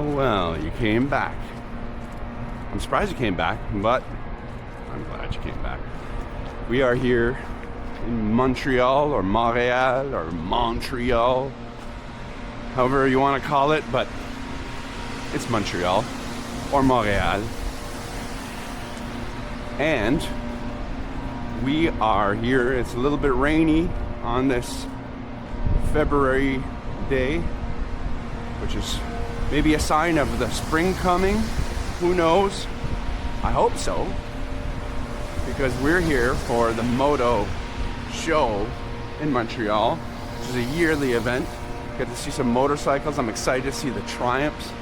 Well, you came back. I'm surprised you came back, but I'm glad you came back. We are here in Montreal or Montreal, however you want to call it, but it's Montreal or Montreal. And we are here. It's a little bit rainy on this February day, which is maybe a sign of the spring coming. Who knows? I hope so, because we're here for the Moto show in Montreal, which is a yearly event. Get to see some motorcycles. I'm excited to see the Triumphs,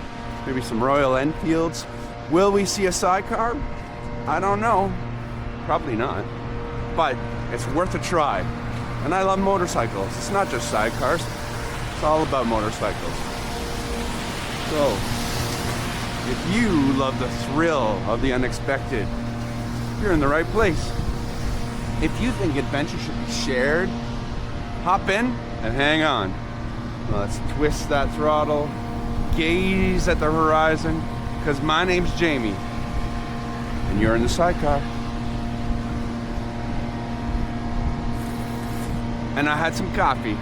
maybe some Royal Enfields. Will we see a Sidecar? I don't know. Probably not. But it's worth a try. And I love motorcycles. It's not just sidecars. It's all about motorcycles. So, if you love the thrill of the unexpected, you're in the right place. If you think adventure should be shared, hop in and hang on. Let's twist that throttle, gaze at the horizon, because my name's Jamie, and you're in the sidecar. And I had some coffee.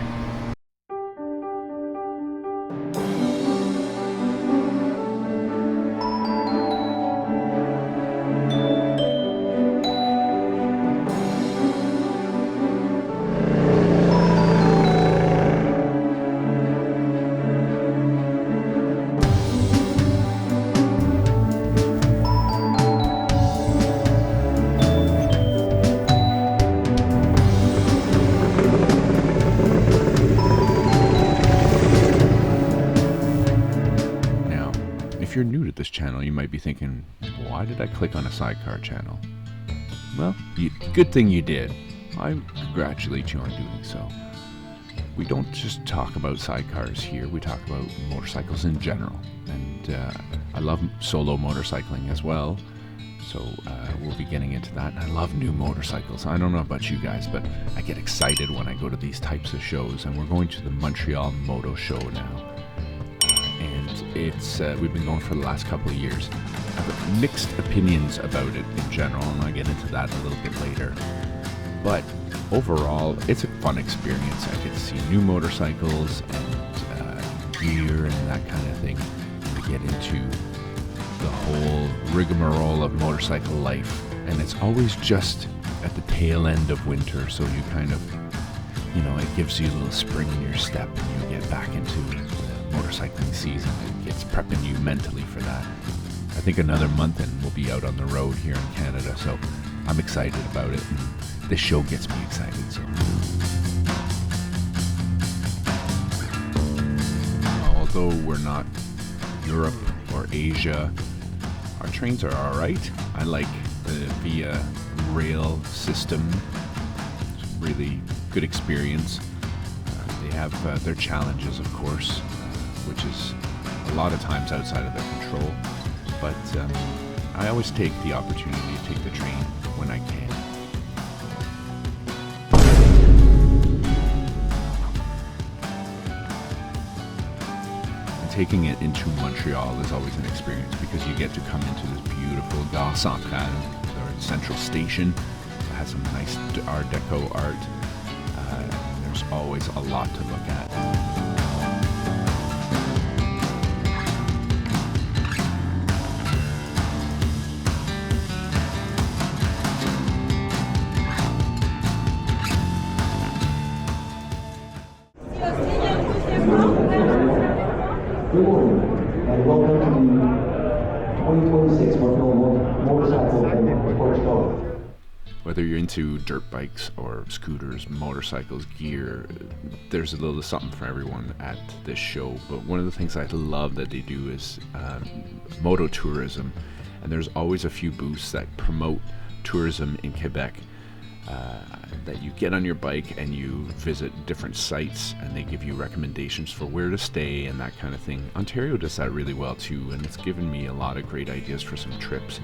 If you're new to this channel, you might be thinking, why did I click on a sidecar channel? Well, good thing you did. I congratulate you on doing so. We don't just talk about sidecars here, we talk about motorcycles in general. And I love solo motorcycling as well, so we'll be getting into that. And I love new motorcycles. I don't know about you guys, but I get excited when I go to these types of shows, and we're going to the Montreal Moto Show now. It's we've been going for the last couple of years. I have mixed opinions about it in general, and I'll get into that a little bit later. But overall, it's a fun experience. I get to see new motorcycles and gear and that kind of thing. We get into the whole rigmarole of motorcycle life, and it's always just at the tail end of winter, so you kind of, it gives you a little spring in your step, and you get back into motorcycling season. It gets prepping you mentally for that. I think another month and we'll be out on the road here in Canada, so I'm excited about it, and this show gets me excited. So although we're not Europe or Asia, our trains are alright. I like the Via rail system. It's a really good experience. They have their challenges, of course, which is a lot of times outside of their control, but I always take the opportunity to take the train when I can. And taking it into Montreal is always an experience, because you get to come into this beautiful Gare Centrale, or central station. It has some nice Art Deco art. There's always a lot to look at. Good morning, and welcome to the 2026 Montreal Motorcycle Portugal. Whether you're into dirt bikes or scooters, motorcycles, gear, there's a little something for everyone at this show. But one of the things I love that they do is moto tourism, and there's always a few booths that promote tourism in Quebec. That you get on your bike and you visit different sites, and they give you recommendations for where to stay and that kind of thing. Ontario does that really well too, and it's given me a lot of great ideas for some trips,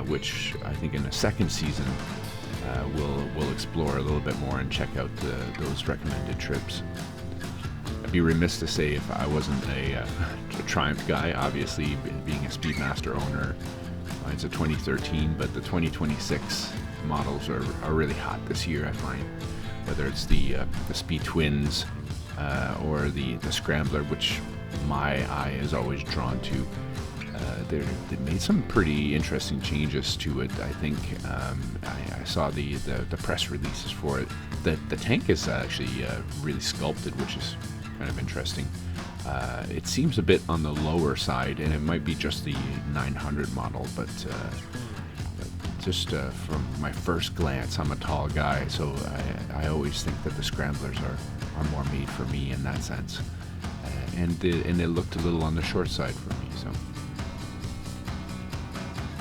which I think in a second season we'll explore a little bit more and check out those recommended trips. be remiss to say if I wasn't a Triumph guy. Obviously, being a Speedmaster owner, mine's a 2013, but the 2026 models are really hot this year, I find. Whether it's the Speed Twins or the Scrambler, which my eye is always drawn to. They made some pretty interesting changes to it. I think I saw the press releases for it. The tank is actually really sculpted, which is kind of interesting. It seems a bit on the lower side, and it might be just the 900 model, but just from my first glance, I'm a tall guy, so I always think that the Scramblers are more made for me in that sense. And it looked a little on the short side for me, so.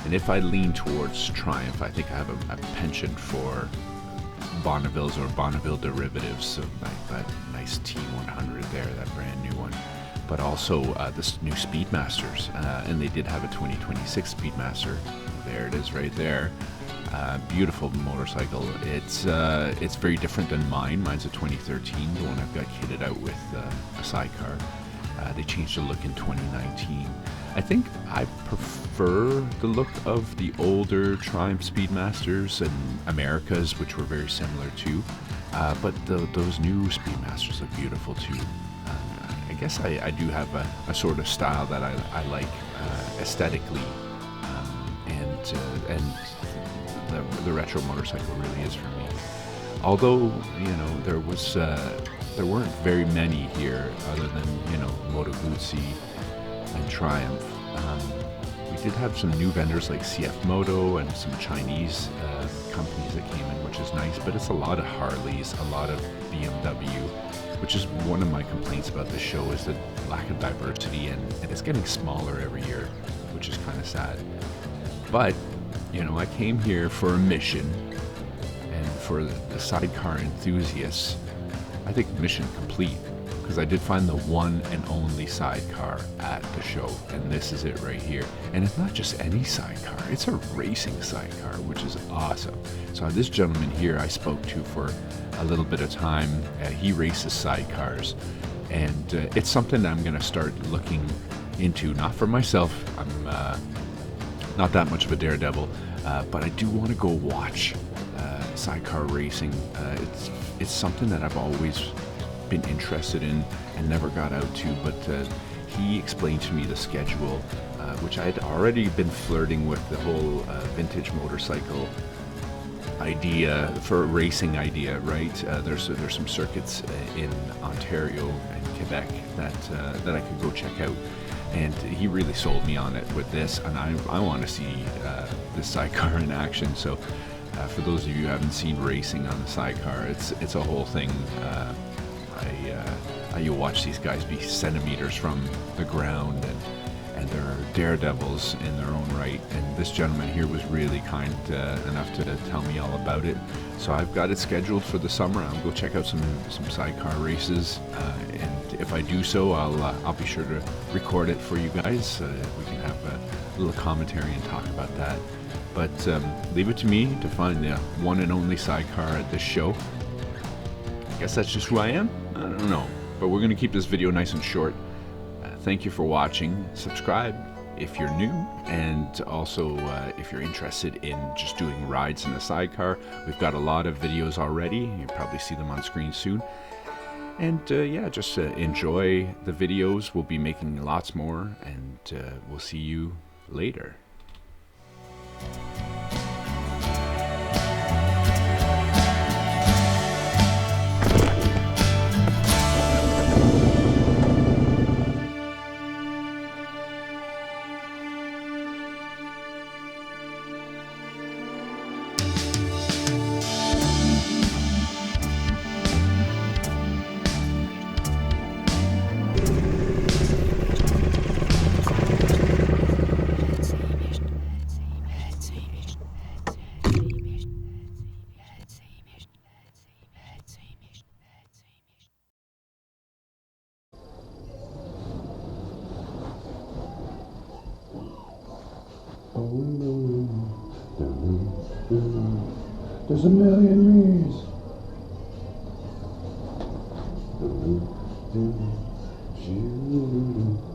And if I lean towards Triumph, I think I have a penchant for Bonnevilles or Bonneville derivatives, so like that nice T100 there, that brand new one. But also this new Speedmasters, and they did have a 2026 Speedmaster. There it is, right there. Beautiful motorcycle. It's very different than mine. Mine's a 2013, the one I've got kitted out with a sidecar. They changed the look in 2019. I think I prefer the look of the older Triumph Speedmasters and Americas, which were very similar too. But those new Speedmasters look beautiful too. I guess I do have a sort of style that I like aesthetically, and the retro motorcycle really is for me. Although, you know, there weren't very many here other than, you know, Moto Guzzi and Triumph. We did have some new vendors like CF Moto and some Chinese companies that came in, which is nice, but it's a lot of Harleys, a lot of BMW, which is one of my complaints about this show, is the lack of diversity, and it's getting smaller every year, which is kind of sad. But, you know, I came here for a mission, and for the sidecar enthusiasts, I think mission complete, because I did find the one and only sidecar at the show, and this is it right here. And it's not just any sidecar, it's a racing sidecar, which is awesome. So this gentleman here I spoke to for a little bit of time. He races sidecars, and it's something that I'm going to start looking into, not for myself. I'm not that much of a daredevil, but I do want to go watch sidecar racing. It's something that I've always been interested in and never got out to, but he explained to me the schedule, which I had already been flirting with, the whole vintage motorcycle idea, for a racing idea, right? There's some circuits in Ontario and Quebec that I could go check out, and he really sold me on it with this, and I want to see this sidecar in action. So for those of you who haven't seen racing on the sidecar, it's a whole thing. You'll watch these guys be centimeters from the ground, and they're daredevils in their own right. And this gentleman here was really kind enough to tell me all about it. So I've got it scheduled for the summer. I'll go check out some sidecar races, and if I do so, I'll be sure to record it for you guys. We can have a little commentary and talk about that. But leave it to me to find the one and only sidecar at this show. I guess that's just who I am. I don't know, but we're going to keep this video nice and short. Thank you for watching. Subscribe if you're new, and also if you're interested in just doing rides in a sidecar. We've got a lot of videos already. You'll probably see them on screen soon. And yeah, just enjoy the videos. We'll be making lots more, and we'll see you later. There's a million me's. do, do, do.